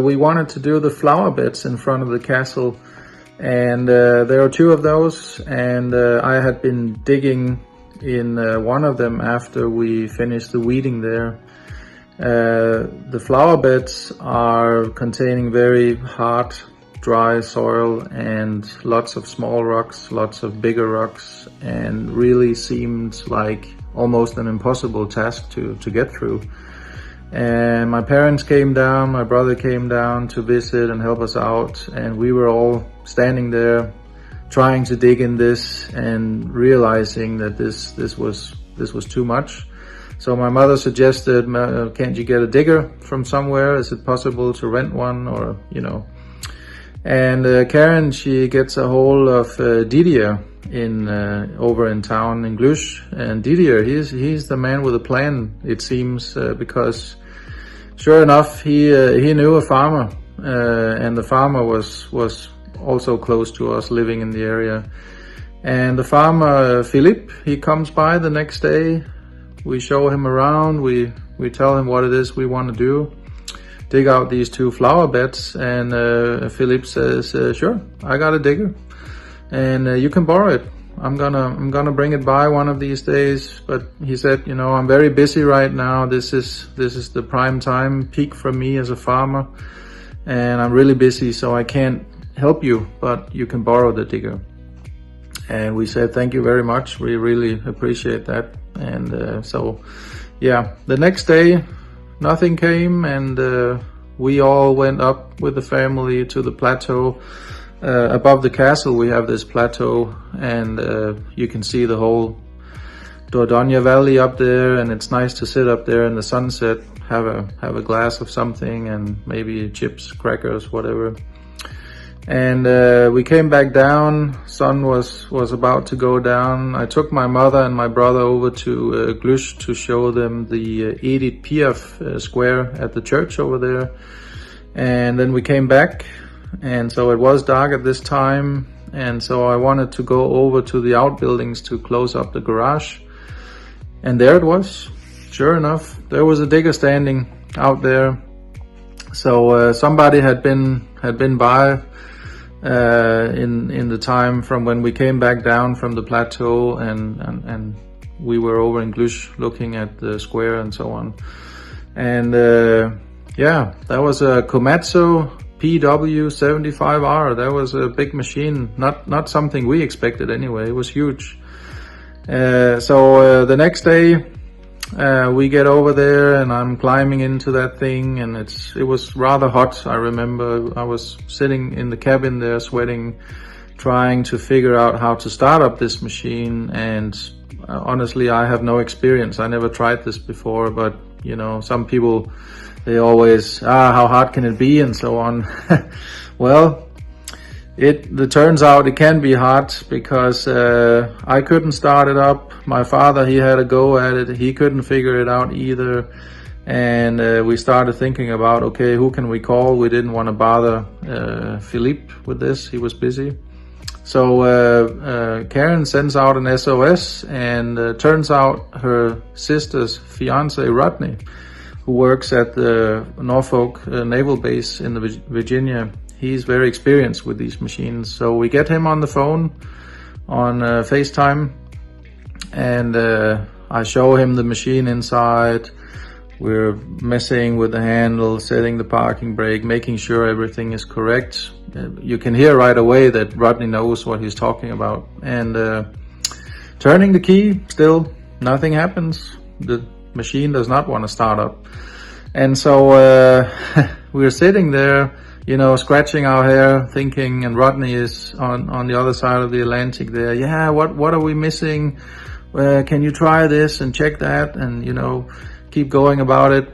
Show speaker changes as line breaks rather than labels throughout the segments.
we wanted to do the flower beds in front of the castle, and there are 2 of those, and I had been digging in one of them after we finished the weeding there. The flower beds are containing very hard, dry soil and lots of small rocks, lots of bigger rocks, and really seemed like almost an impossible task to get through. And my parents came down, my brother came down to visit and help us out, and we were all standing there trying to dig in this and realizing that this was too much. So my mother suggested, can't you get a digger from somewhere? Is it possible to rent one, or, you know? And Karen, she gets a hold of Didier over in town in Glush. And Didier, he's the man with a plan, it seems, because sure enough, he knew a farmer, and the farmer was also close to us, living in the area. And the farmer, Philippe, he comes by the next day. We show him around, we tell him what it is we want to do, dig out these 2 flower beds, and Philippe says, sure, I got a digger, and you can borrow it. I'm gonna bring it by one of these days. But he said, you know, I'm very busy right now. This is the prime time peak for me as a farmer, and I'm really busy, so I can't help you, but you can borrow the digger. And we said, thank you very much. We really appreciate that. And so, yeah, the next day, nothing came, and we all went up with the family to the plateau. Above the castle, we have this plateau, and you can see the whole Dordogne Valley up there, and it's nice to sit up there in the sunset, have a glass of something, and maybe chips, crackers, whatever. And we came back down. Sun was about to go down. I took my mother and my brother over to Glush to show them the Edith Piaf square at the church over there. And then we came back, and so it was dark at this time, and so I wanted to go over to the outbuildings to close up the garage. And there it was. Sure enough, there was a digger standing out there. So somebody had been by in the time from when we came back down from the plateau, and we were over in Glush looking at the square and so on. And yeah, that was a Komatsu PW75R. That was a big machine, not something we expected anyway. It was huge. So the next day we get over there, and I'm climbing into that thing, and it was rather hot. I remember I was sitting in the cabin there sweating, trying to figure out how to start up this machine. And honestly, I have no experience. I never tried this before, but you know, some people, they always, how hard can it be, and so on. Well, it turns out it can be hard, because I couldn't start it up. My father, he had a go at it. He couldn't figure it out either. And we started thinking about, okay, who can we call? We didn't want to bother Philippe with this. He was busy. So Karen sends out an SOS, and turns out her sister's fiance, Rodney, who works at the Norfolk Naval Base in Virginia, he's very experienced with these machines. So we get him on the phone on FaceTime, and I show him the machine inside. We're messing with the handle, setting the parking brake, making sure everything is correct. You can hear right away that Rodney knows what he's talking about. And turning the key, still nothing happens. The machine does not want to start up. And so we're sitting there, you know, scratching our hair, thinking, and Rodney is on the other side of the Atlantic there. Yeah, what are we missing? Can you try this and check that? And, you know, keep going about it.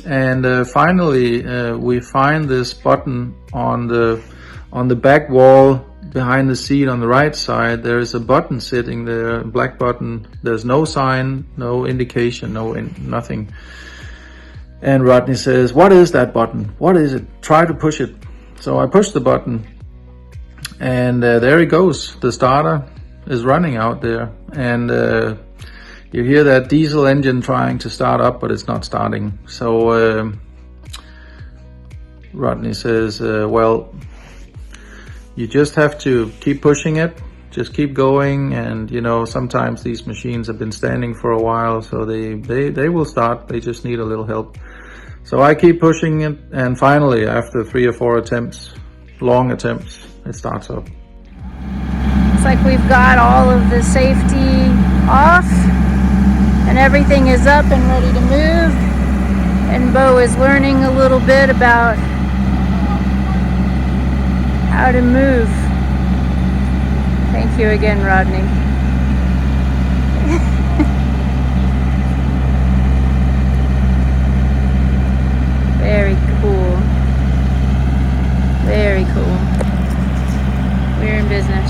And finally, we find this button on the back wall behind the seat on the right side. There is a button sitting there, a black button. There's no sign, no indication, nothing. And Rodney says, "What is that button? What is it? Try to push it." So I push the button, and there it goes. The starter is running out there, and you hear that diesel engine trying to start up, but it's not starting. So Rodney says, well, you just have to keep pushing it, just keep going, and you know, sometimes these machines have been standing for a while, so they will start, they just need a little help. So I keep pushing it, and finally, after 3 or 4 attempts, long attempts, it starts up.
Looks like we've got all of the safety off, and everything is up and ready to move. And Bo is learning a little bit about how to move. Thank you again, Rodney. Very cool. Very cool. We're in business.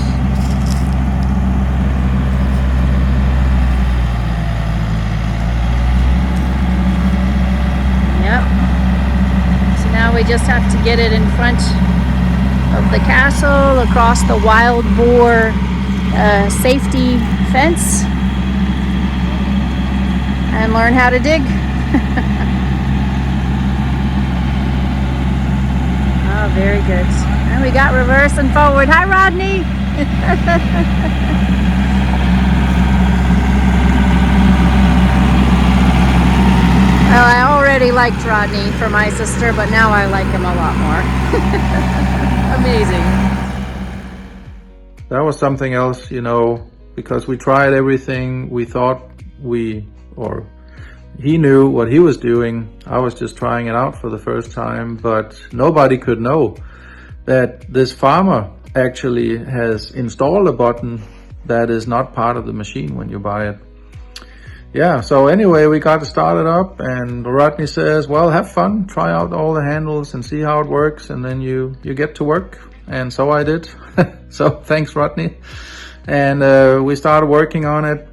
Yep. So now we just have to get it in front of the castle, across the wild boar safety fence, and learn how to dig. Oh, very good. And we got reverse and forward. Hi, Rodney. Well, I already liked Rodney for my sister, but now I like him a lot more. Amazing.
That was something else, you know, because we tried everything. We thought he knew what he was doing. I was just trying it out for the first time, but nobody could know that this farmer actually has installed a button that is not part of the machine when you buy it. Yeah, so anyway, we got to start it up, and Rodney says, well, have fun, try out all the handles and see how it works, and then you get to work. And so I did. So thanks, Rodney. And we started working on it,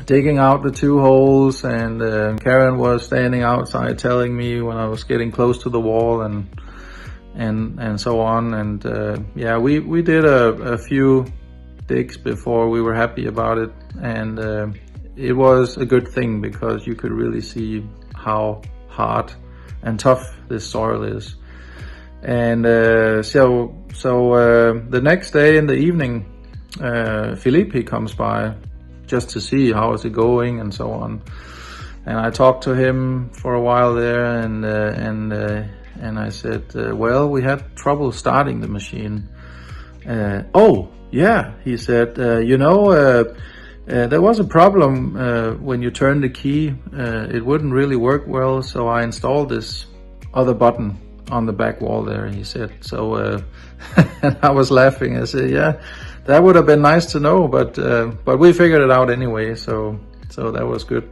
digging out the 2 holes, and Karen was standing outside telling me when I was getting close to the wall and so on. And yeah, we did a few digs before we were happy about it, and it was a good thing because you could really see how hard and tough this soil is. And so the next day in the evening, Philippe, he comes by just to see how is it going and so on. And I talked to him for a while there, and I said, well, we had trouble starting the machine. Oh yeah, he said, you know, there was a problem when you turned the key. It wouldn't really work well, so I installed this other button on the back wall there, he said. So and I was laughing. I said, yeah, that would have been nice to know, but we figured it out anyway, so that was good.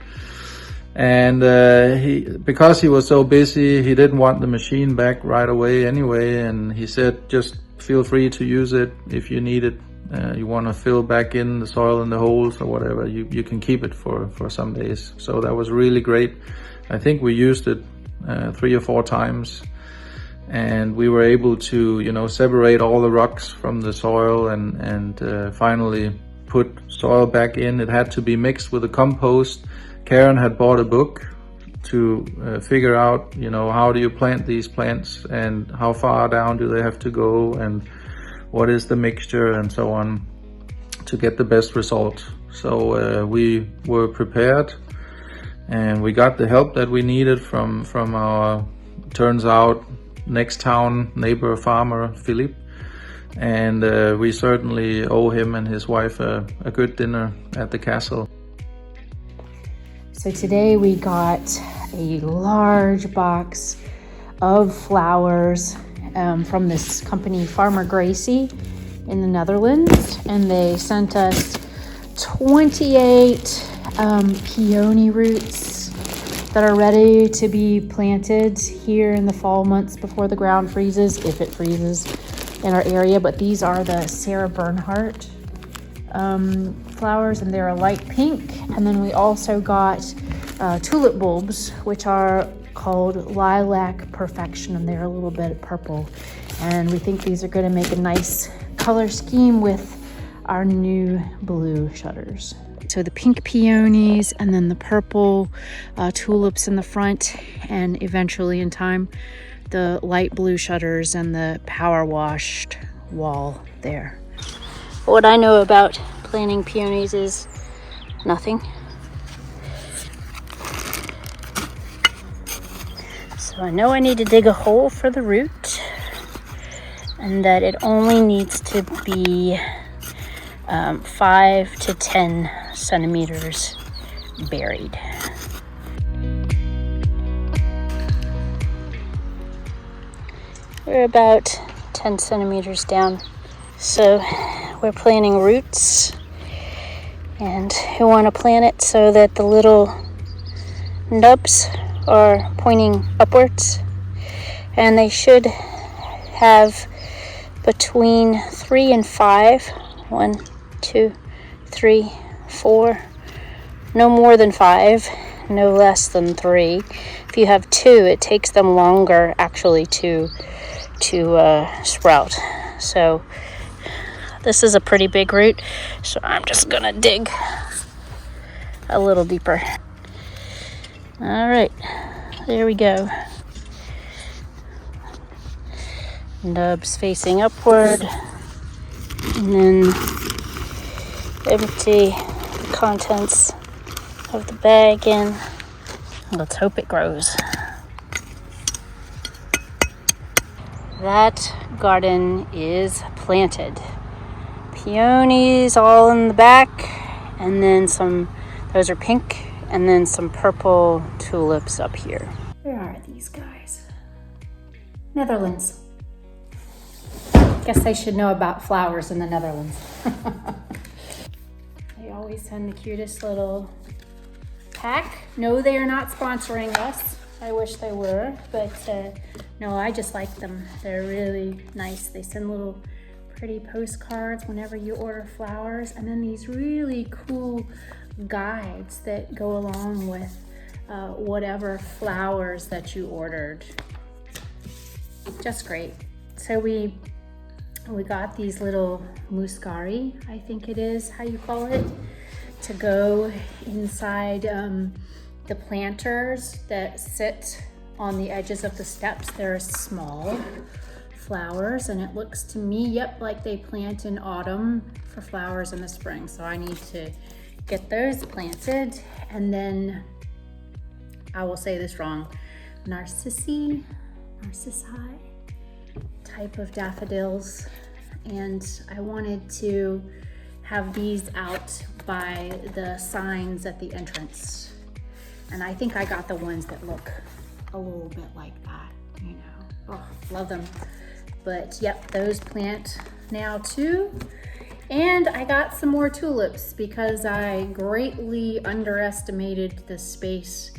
And because he was so busy, he didn't want the machine back right away anyway, and he said, just feel free to use it if you need it. You want to fill back in the soil in the holes or whatever, you can keep it for some days. So that was really great. I think we used it 3 or 4 times, and we were able to, you know, separate all the rocks from the soil and finally put soil back in. It had to be mixed with the compost. Karen had bought a book to figure out, you know, how do you plant these plants and how far down do they have to go and what is the mixture and so on to get the best result. So we were prepared, and we got the help that we needed from our, turns out, next town neighbor farmer, Philippe. And we certainly owe him and his wife a good dinner at the castle.
So today we got a large box of flowers from this company, Farmer Gracie, in the Netherlands, and they sent us 28 peony roots that are ready to be planted here in the fall months before the ground freezes, if it freezes in our area. But these are the Sarah Bernhardt flowers, and they're a light pink. And then we also got tulip bulbs, which are called Lilac Perfection, and they're a little bit purple. And we think these are going to make a nice color scheme with our new blue shutters. So the pink peonies, and then the purple tulips in the front, and eventually in time the light blue shutters and the power washed wall there. What I know about planting peonies is nothing. So I know I need to dig a hole for the root, and that it only needs to be 5 to 10 centimeters buried. We're about 10 centimeters down. So we're planting roots, and we want to plant it so that the little nubs are pointing upwards, and they should have between 3 and 5. 1, 2, 3, 4. No more than 5, no less than 3. If you have 2, it takes them longer actually to sprout. So this is a pretty big root, so I'm just gonna dig a little deeper. All right, there we go. Nubs facing upward, and then empty the contents of the bag in. Let's hope it grows. That garden is planted. Peonies all in the back, and then some, those are pink, and then some purple tulips up here. Where are these guys? Netherlands. Guess I should know about flowers in the Netherlands. They always send the cutest little pack. No, they are not sponsoring us. I wish they were, but no, I just like them. They're really nice. They send little pretty postcards whenever you order flowers, and then these really cool guides that go along with whatever flowers that you ordered. Just great. So we got these little muscari, I think it is how you call it, to go inside the planters that sit on the edges of the steps. They're small flowers, and it looks to me, yep, like they plant in autumn for flowers in the spring. So I need to get those planted. And then, I will say this wrong, narcissi type of daffodils. And I wanted to have these out by the signs at the entrance. And I think I got the ones that look a little bit like that, you know. Oh, love them. But yep, those plant now too. And I got some more tulips because I greatly underestimated the space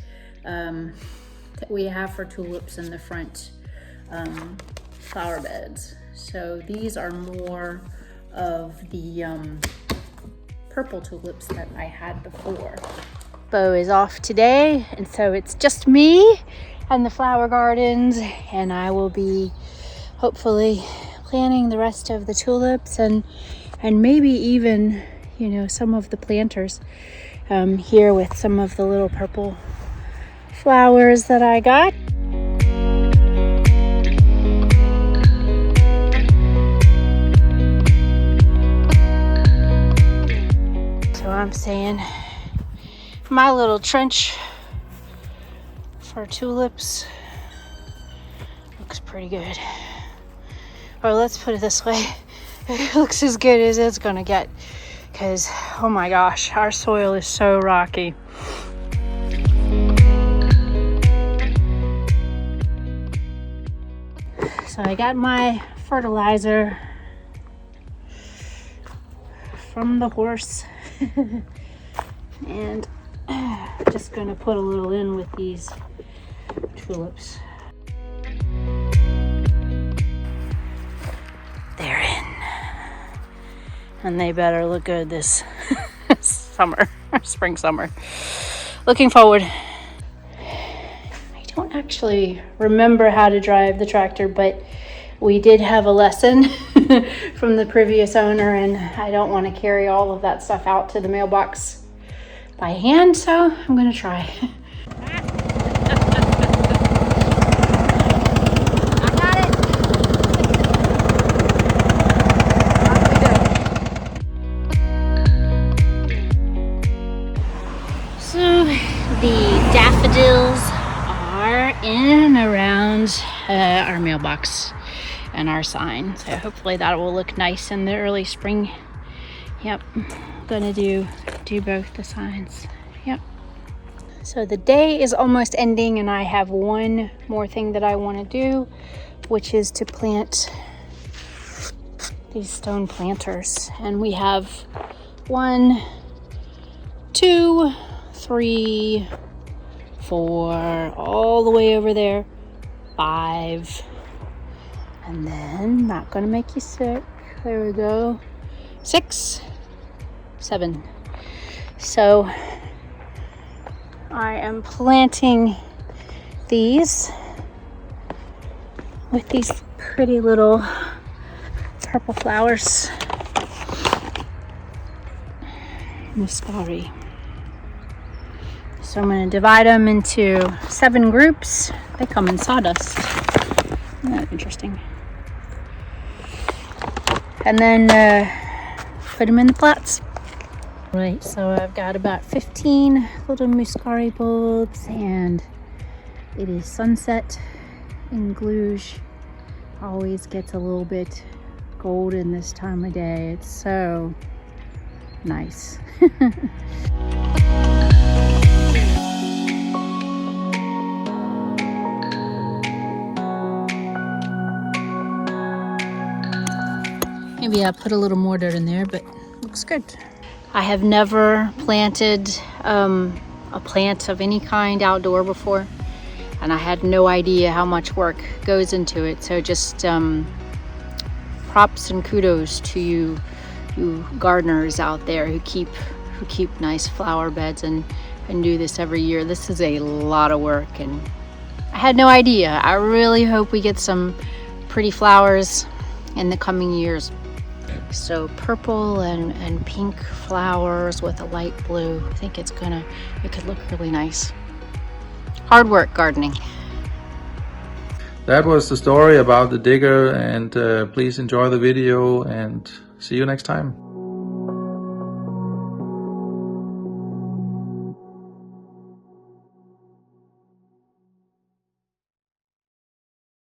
that we have for tulips in the front flower beds. So these are more of the purple tulips that I had before. Bo is off today, and so it's just me and the flower gardens, and I will be hopefully planting the rest of the tulips and maybe even, you know, some of the planters here with some of the little purple flowers that I got. So I'm saying my little trench for tulips looks pretty good. Or let's put it this way, it looks as good as it's gonna get, because oh my gosh, our soil is so rocky. So I got my fertilizer from the horse and just gonna put a little in with these tulips. They're in, and they better look good this summer, spring, summer. Looking forward. I don't actually remember how to drive the tractor, but we did have a lesson from the previous owner, and I don't want to carry all of that stuff out to the mailbox by hand, so I'm gonna try. mailbox and our sign. So hopefully that will look nice in the early spring. Yep, gonna do both the signs. Yep. So the day is almost ending and I have one more thing that I want to do, which is to plant these stone planters. And we have 1, 2, 3, 4, all the way over there, 5, and then, not gonna make you sick, there we go, 6, 7. So I am planting these with these pretty little purple flowers. Muscari. So I'm going to divide them into 7 groups. They come in sawdust. Isn't that interesting? And then put them in the pots. Right, so I've got about 15 little Muscari bulbs, and it is sunset in Gluge. Always gets a little bit golden this time of day. It's so nice. Maybe I put a little more dirt in there, but looks good. I have never planted a plant of any kind outdoor before, and I had no idea how much work goes into it. So just props and kudos to you gardeners out there who keep nice flower beds and do this every year. This is a lot of work, and I had no idea. I really hope we get some pretty flowers in the coming years. So purple and pink flowers with a light blue. I think it could look really nice. Hard work gardening.
That was the story about the digger, and please enjoy the video and see you next time.